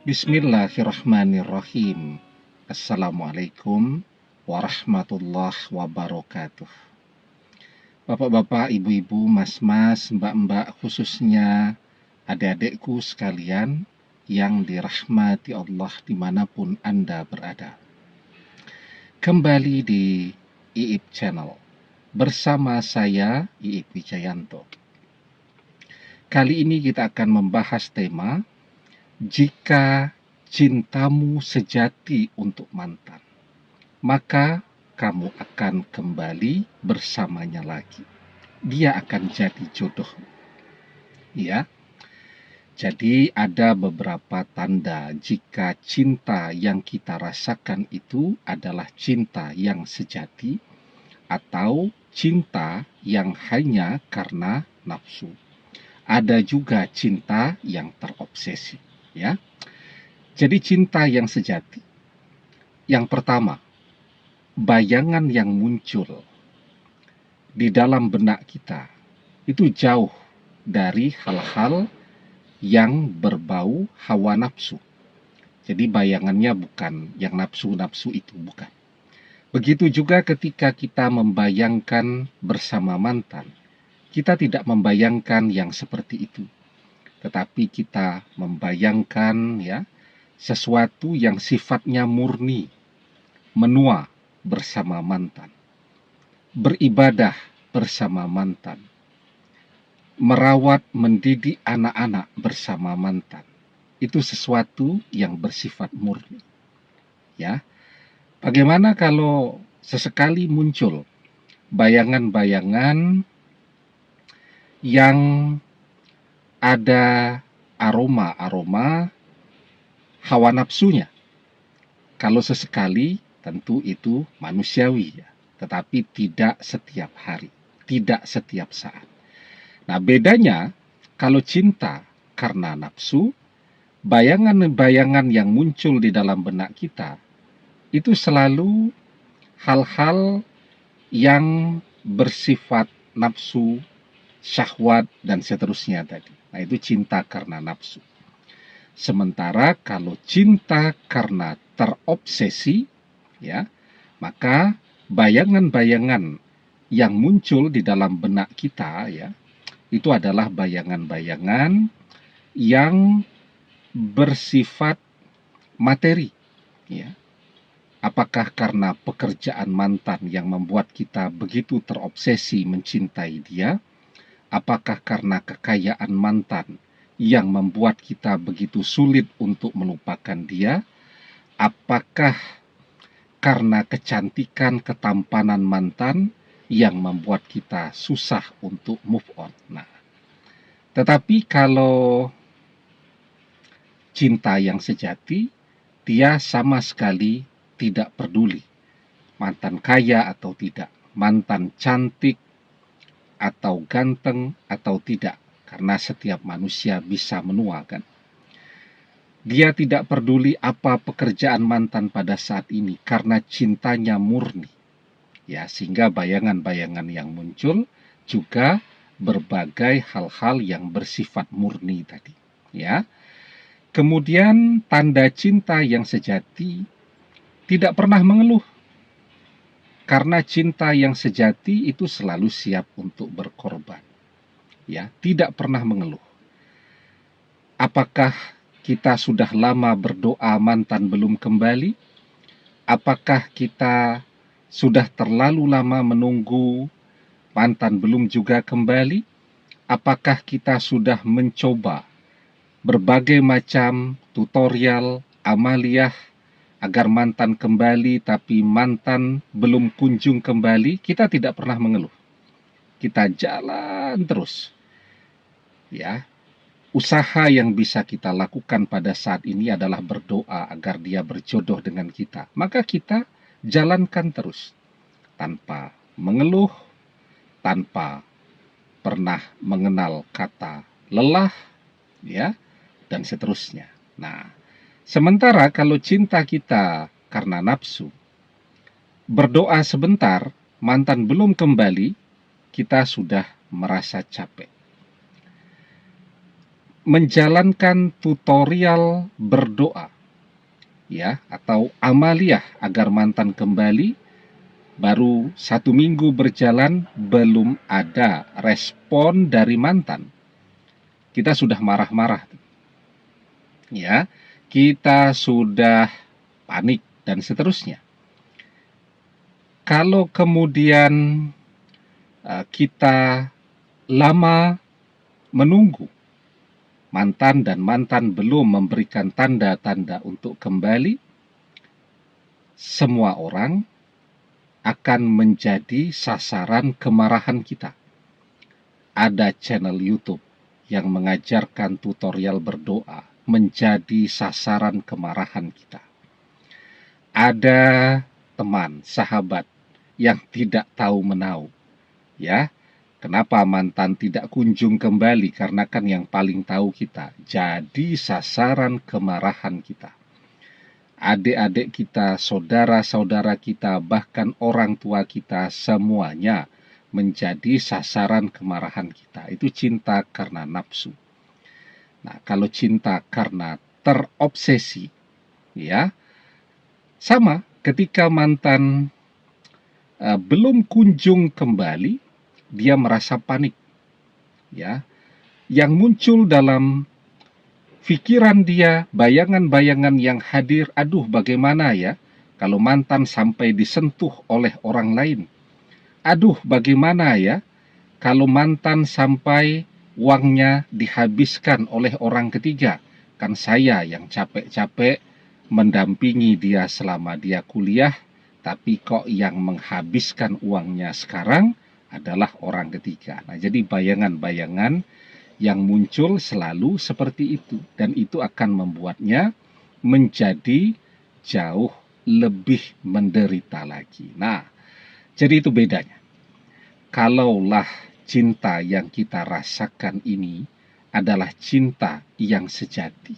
Bismillahirrahmanirrahim. Assalamualaikum warahmatullahi wabarakatuh. Bapak-bapak, ibu-ibu, mas-mas, mbak-mbak, khususnya adik-adikku sekalian yang dirahmati Allah dimanapun Anda berada. Kembali di IIP Channel bersama saya IIP Wijayanto. Kali ini kita akan membahas tema jika cintamu sejati untuk mantan, maka kamu akan kembali bersamanya lagi. Dia akan jadi jodohmu. Ya. Jadi ada beberapa tanda jika cinta yang kita rasakan itu adalah cinta yang sejati atau cinta yang hanya karena nafsu. Ada juga cinta yang terobsesi. Ya, jadi cinta yang sejati. Yang pertama, bayangan yang muncul di dalam benak kita itu jauh dari hal-hal yang berbau hawa nafsu. Jadi bayangannya bukan yang nafsu-nafsu itu, bukan. Begitu juga ketika kita membayangkan bersama mantan, kita tidak membayangkan yang seperti itu. Tetapi kita membayangkan sesuatu yang sifatnya murni, menua bersama mantan, beribadah bersama mantan, merawat mendidik anak-anak bersama mantan. Itu sesuatu yang bersifat murni. Ya. Bagaimana kalau sesekali muncul bayangan-bayangan yang ada aroma-aroma hawa nafsunya? Kalau sesekali tentu itu manusiawi ya, tetapi tidak setiap hari, tidak setiap saat. Nah, bedanya kalau cinta karena nafsu, bayangan-bayangan yang muncul di dalam benak kita itu selalu hal-hal yang bersifat nafsu, syahwat, dan seterusnya tadi. Nah, itu cinta karena nafsu. Sementara kalau cinta karena terobsesi, ya, maka bayangan-bayangan yang muncul di dalam benak kita, ya, itu adalah bayangan-bayangan yang bersifat materi, ya. Apakah karena pekerjaan mantan yang membuat kita begitu terobsesi mencintai dia? Apakah karena kekayaan mantan yang membuat kita begitu sulit untuk melupakan dia? Apakah karena kecantikan, ketampanan mantan yang membuat kita susah untuk move on? Nah, tetapi kalau cinta yang sejati, dia sama sekali tidak peduli mantan kaya atau tidak, mantan cantik atau ganteng atau tidak, karena setiap manusia bisa menua, kan? Dia tidak peduli apa pekerjaan mantan pada saat ini karena cintanya murni. Ya, sehingga bayangan-bayangan yang muncul juga berbagai hal-hal yang bersifat murni tadi, ya. Kemudian tanda cinta yang sejati tidak pernah mengeluh. Karena cinta yang sejati itu selalu siap untuk berkorban. Ya, tidak pernah mengeluh. Apakah kita sudah lama berdoa mantan belum kembali? Apakah kita sudah terlalu lama menunggu mantan belum juga kembali? Apakah kita sudah mencoba berbagai macam tutorial, amaliyah agar mantan kembali, tapi mantan belum kunjung kembali? Kita tidak pernah mengeluh. Kita jalan terus. Ya, usaha yang bisa kita lakukan pada saat ini adalah berdoa agar dia berjodoh dengan kita. Maka kita jalankan terus tanpa mengeluh, tanpa pernah mengenal kata lelah, ya, dan seterusnya. Nah, sementara kalau cinta kita karena nafsu, berdoa sebentar, mantan belum kembali, kita sudah merasa capek. menjalankan tutorial berdoa, ya, atau amaliyah agar mantan kembali. Baru 1 minggu berjalan, belum ada respon dari mantan. Kita sudah marah-marah, ya, kita sudah panik dan seterusnya. Kalau kemudian kita lama menunggu mantan dan mantan belum memberikan tanda-tanda untuk kembali, semua orang akan menjadi sasaran kemarahan kita. Ada channel YouTube yang mengajarkan tutorial berdoa menjadi sasaran kemarahan kita. Ada teman, sahabat yang tidak tahu menau, ya. Kenapa mantan tidak kunjung kembali? Karena kan yang paling tahu kita. Jadi sasaran kemarahan kita. Adik-adik kita, saudara-saudara kita, bahkan orang tua kita, semuanya menjadi sasaran kemarahan kita. Itu cinta karena nafsu. Nah, kalau cinta karena terobsesi, ya, sama ketika mantan belum kunjung kembali, dia merasa panik, ya. Yang muncul dalam pikiran dia, bayangan-bayangan yang hadir, aduh bagaimana ya kalau mantan sampai disentuh oleh orang lain. Aduh bagaimana ya kalau mantan sampai uangnya dihabiskan oleh orang ketiga. Kan saya yang capek-capek mendampingi dia selama dia kuliah, tapi kok yang menghabiskan uangnya sekarang adalah orang ketiga. Nah, jadi bayangan-bayangan yang muncul selalu seperti itu, dan itu akan membuatnya menjadi jauh lebih menderita lagi. Nah, jadi itu bedanya. Kalaulah cinta yang kita rasakan ini adalah cinta yang sejati,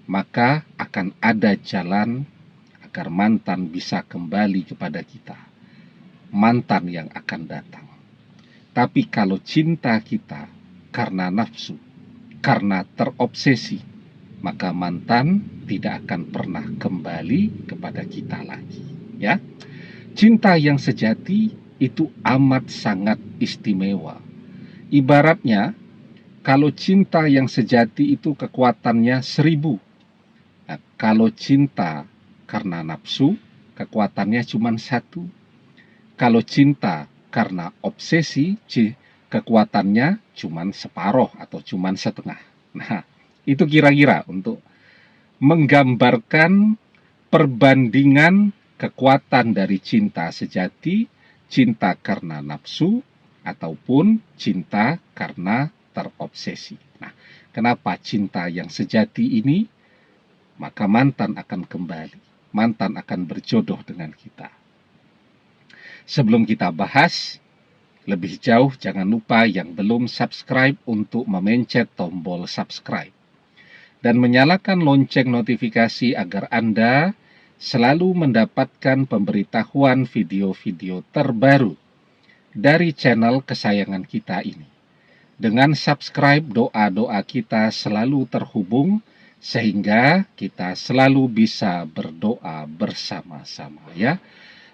maka akan ada jalan agar mantan bisa kembali kepada kita, mantan yang akan datang. Tapi kalau cinta kita karena nafsu, karena terobsesi, maka mantan tidak akan pernah kembali kepada kita lagi, ya. Cinta yang sejati itu amat sangat istimewa. Ibaratnya kalau cinta yang sejati itu kekuatannya 1000. Nah, kalau cinta karena nafsu, kekuatannya cuma 1. Kalau cinta karena obsesi, kekuatannya cuma separuh atau cuma setengah. Nah, itu kira-kira untuk menggambarkan perbandingan kekuatan dari cinta sejati, cinta karena nafsu, ataupun cinta karena terobsesi. Nah, kenapa cinta yang sejati ini? Maka mantan akan kembali, mantan akan berjodoh dengan kita. Sebelum kita bahas lebih jauh, jangan lupa yang belum subscribe untuk memencet tombol subscribe dan menyalakan lonceng notifikasi agar Anda selalu mendapatkan pemberitahuan video-video terbaru dari channel kesayangan kita ini. Dengan subscribe, doa-doa kita selalu terhubung sehingga kita selalu bisa berdoa bersama-sama, ya.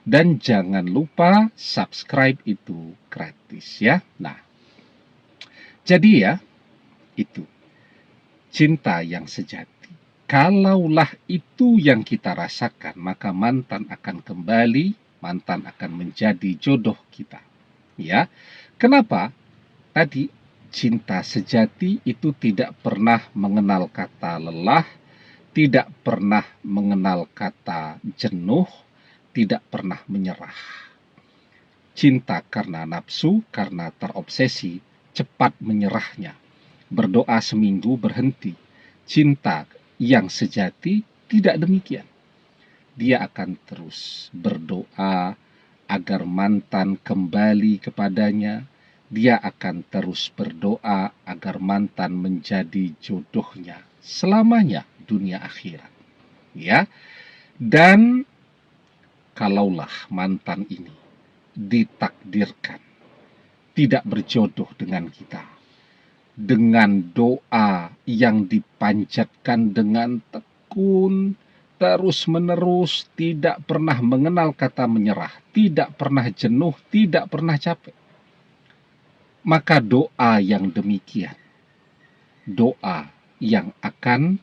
Dan jangan lupa subscribe itu gratis, ya. Nah, jadi ya, itu cinta yang sejati. Kalaulah itu yang kita rasakan, maka mantan akan kembali, mantan akan menjadi jodoh kita. Ya, kenapa? Tadi cinta sejati itu tidak pernah mengenal kata lelah, tidak pernah mengenal kata jenuh, tidak pernah menyerah. Cinta karena nafsu, karena terobsesi, cepat menyerahnya. Berdoa seminggu berhenti. Cinta yang sejati tidak demikian. Dia akan terus berdoa agar mantan kembali kepadanya. Dia akan terus berdoa agar mantan menjadi jodohnya selamanya dunia akhirat. Ya. Dan kalaulah mantan ini ditakdirkan tidak berjodoh dengan kita, dengan doa yang dipanjatkan dengan tekun, terus-menerus, tidak pernah mengenal kata menyerah, tidak pernah jenuh, tidak pernah capek. Maka doa yang demikian, doa yang akan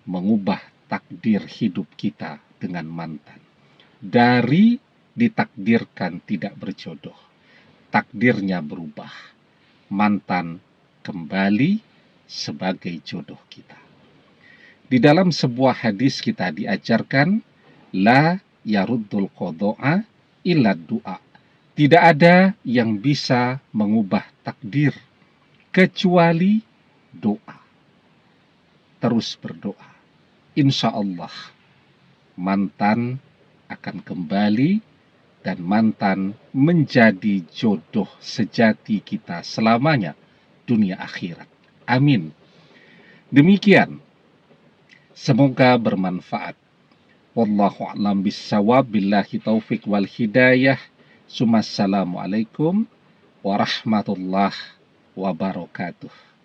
mengubah takdir hidup kita dengan mantan. Dari ditakdirkan tidak berjodoh, takdirnya berubah. Mantan kembali sebagai jodoh kita. Di dalam sebuah hadis kita diajarkan, la yaruddul qada'a illa du'a. Tidak ada yang bisa mengubah takdir kecuali doa. Terus berdoa. Insya Allah mantan akan kembali dan mantan menjadi jodoh sejati kita selamanya, dunia akhirat. Amin. Demikian. Semoga bermanfaat. Wallahu a'lam bissawab, billahi taufik wal hidayah. Assalamualaikum warahmatullahi wabarakatuh.